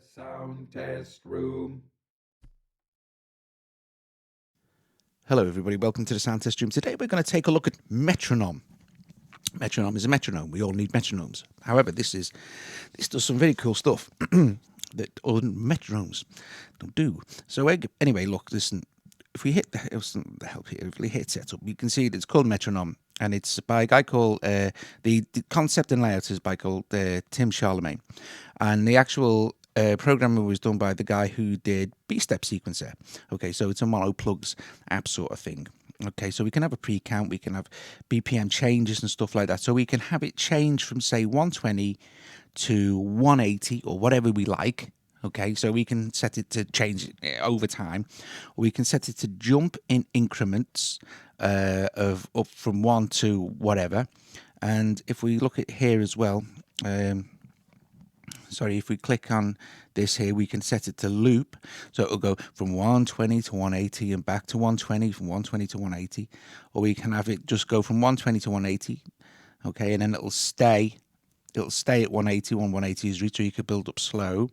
Sound test room. Hello everybody, welcome to the sound test room. Today we're going to take a look at Metronome. Metronome is a metronome. We all need metronomes. However, this does some very cool stuff that other metronomes don't do. So anyway, look, listen. If we hit the help here, if we hit setup, you can see it's called Metronome, and it's by a guy called the concept and layout is by called Tim Charlemagne, and the actual programming was done by the guy who did B-Step Sequencer. Okay, so it's a mono plugs app sort of thing. Okay, so we can have a pre-count, we can have BPM changes and stuff like that. So we can have it change from, say, 120 to 180 or whatever we like. Okay, so we can set it to change over time, or we can set it to jump in increments of up from 1 to whatever. And if we look at here as well, if we click on this here, we can set it to loop. So it'll go from 120 to 180 and back to 120, from 120 to 180. Or we can have it just go from 120 to 180. Okay, and then it'll stay at 180 when 180 is reached. So you could build up slow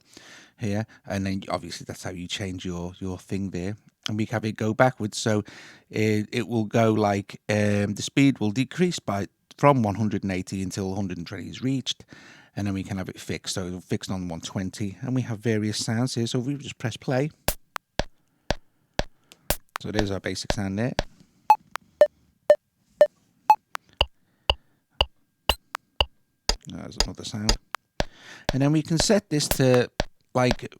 here. And then obviously that's how you change your thing there. And we can have it go backwards. So it will go like the speed will decrease from 180 until 120 is reached. And then we can have it fixed, so it'll fixed on 120, and we have various sounds here. So if we just press play, so there's our basic sound there. There's another sound, and then we can set this to like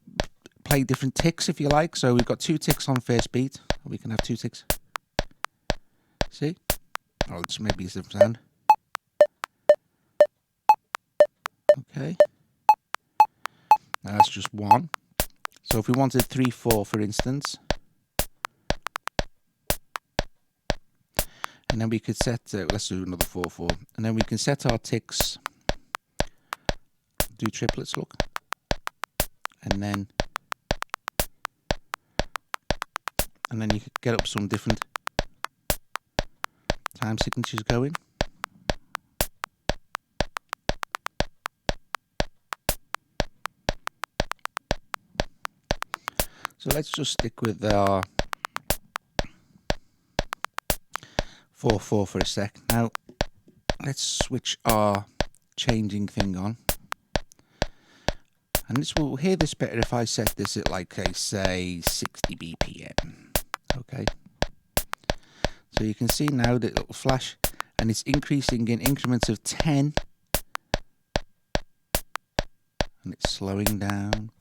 play different ticks if you like. So we've got 2 ticks on first beat. We can have 2 ticks. See? Oh, it's maybe a different sound. Okay, now that's just 1. So if we wanted 3/4, for instance, and then we could set, let's do another 4/4, and then we can set our ticks, do triplets, look, and then you could get up some different time signatures going. So let's just stick with our 4/4 for a sec. Now, let's switch our changing thing on. And this will hear this better if I set this at like, say, 60 BPM. Okay. So you can see now that it'll flash, and it's increasing in increments of 10. And it's slowing down.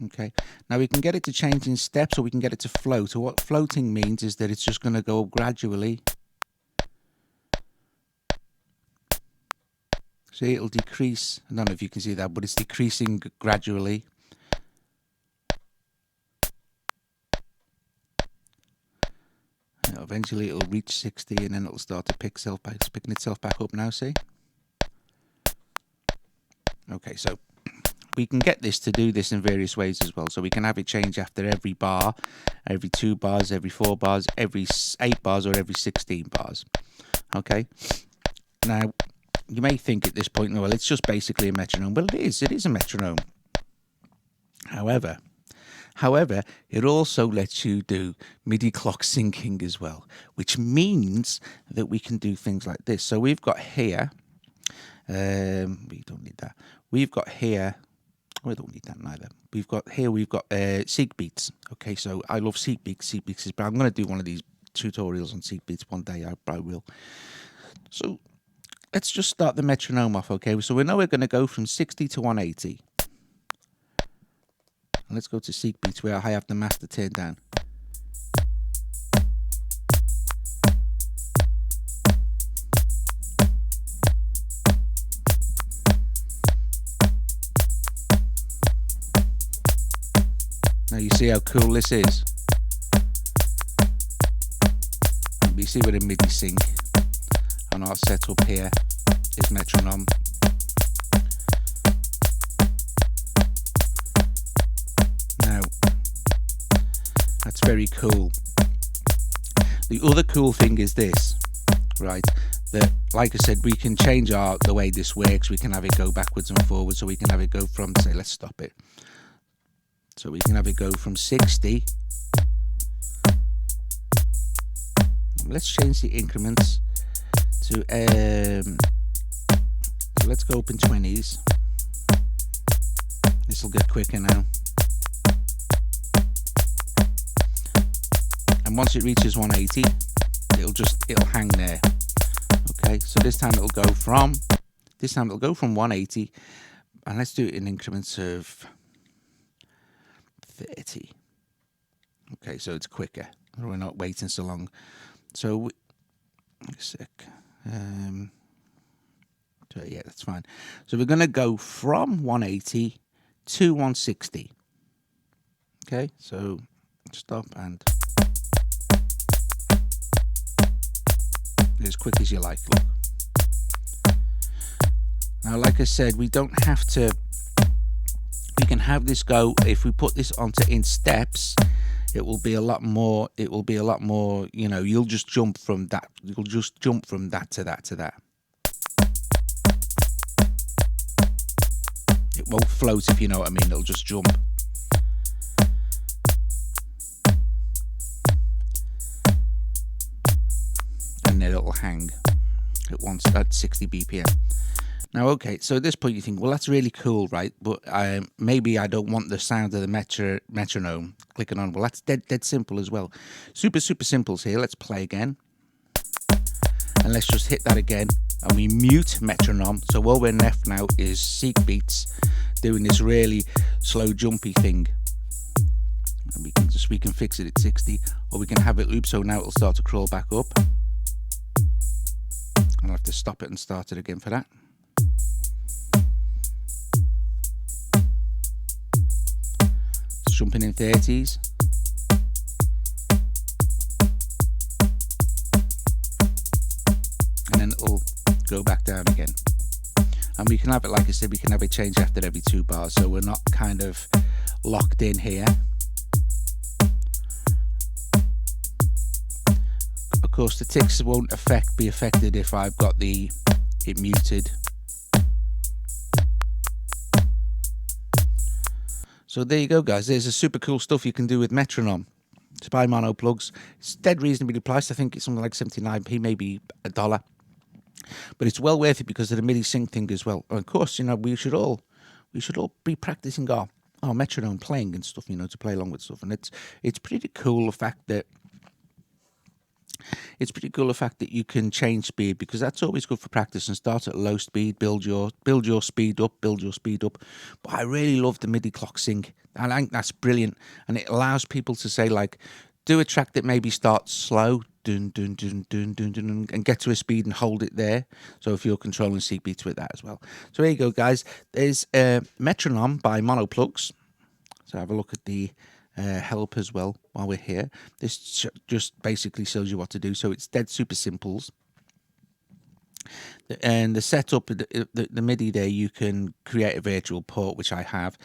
Okay, now we can get it to change in steps, or we can get it to float. So what floating means is that it's just going to go up gradually. See, it'll decrease. I don't know if you can see that, but it's decreasing gradually. And eventually it'll reach 60, and then it'll start to pick it's picking itself back up now, see? Okay, so we can get this to do this in various ways as well. So we can have it change after every bar, every 2 bars, every 4 bars, every 8 bars, or every 16 bars. Okay. Now, you may think at this point, well, it's just basically a metronome. Well, it is a metronome. However, it also lets you do MIDI clock syncing as well, which means that we can do things like this. So we've got here, we don't need that. We've got here, we don't need that neither. We've got SeekBeats. Okay, so I love SeekBeats. SeekBeats is, but I'm going to do one of these tutorials on SeekBeats one day. I will. So let's just start the metronome off. Okay, so we know we're going to go from 60 to 180. And let's go to SeekBeats where I have the master turned down. Now you see how cool this is. You see with a MIDI sync, and our setup here is Metronome. Now, that's very cool. The other cool thing is this, right? That like I said, we can change the way this works. We can have it go backwards and forwards, so we can have it go from, say, let's stop it. So we can have it go from 60. Let's change the increments to so let's go up in 20s. This will get quicker now. And once it reaches 180, it'll hang there. Okay, so this time it'll go from 180, and let's do it in increments of 30. Okay, so it's quicker. We're not waiting so long. So, a sec. So yeah, that's fine. So we're going to go from 180 to 160. Okay, so stop and as quick as you like. Look. Now, like I said, we don't have to. We can have this go. If we put this onto in steps, it will be a lot more. It will be a lot more. You know, you'll just jump from that. You'll just jump from that to that to that. It won't float, if you know what I mean. It'll just jump. And then it'll hang at 60 BPM. Now, okay, so at this point you think, well, that's really cool, right? But maybe I don't want the sound of the metronome clicking on. Well, that's dead simple as well. Super simples here. Let's play again. And let's just hit that again. And we mute metronome. So all we're left now is SeekBeats doing this really slow jumpy thing. And we can fix it at 60, or we can have it loop so now it'll start to crawl back up. I'll have to stop it and start it again for that. It's jumping in 30s. And then it'll go back down again. And we can have it, like I said, we can have it change after every 2 bars, so we're not kind of locked in here. Of course, the ticks won't be affected if I've got it muted. So there you go, guys. There's a super cool stuff you can do with Metronome. To buy mono plugs, it's dead reasonably priced. I think it's something like 79p, maybe $1. But it's well worth it because of the MIDI sync thing as well. And of course, you know, we should all be practicing our metronome playing and stuff, you know, to play along with stuff. And it's pretty cool the fact that you can change speed, because that's always good for practice, and start at low speed, build your speed up. But I really love the MIDI clock sync. I think that's brilliant, and it allows people to say, like, do a track that maybe starts slow, dun dun dun dun dun dun, and get to a speed and hold it there. So if you're controlling SeekBeats with that as well. So there you go, guys. There's Metronome by Monoplugs. So have a look at the help as well while we're here. This just basically shows you what to do. So it's dead super simples. And the setup, the MIDI there, you can create a virtual port, which I have.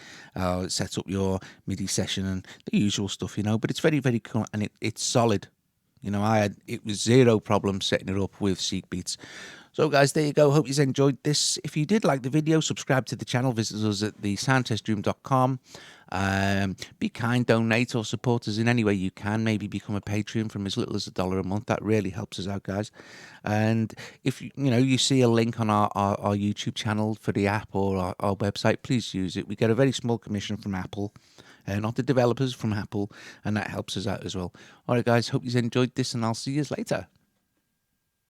Set up your MIDI session and the usual stuff, you know. But it's very, very cool, and it's solid. You know, it was zero problem setting it up with SeekBeats. So, guys, there you go. Hope you enjoyed this. If you did like the video, subscribe to the channel. Visit us at thesoundtestroom.com. Be kind, donate, or support us in any way you can. Maybe become a Patreon from as little as $1 a month. That really helps us out, guys. And if you see a link on our YouTube channel for the app or our website, please use it. We get a very small commission from Apple, not the developers, from Apple, and that helps us out as well. All right, guys, hope you enjoyed this, and I'll see you later.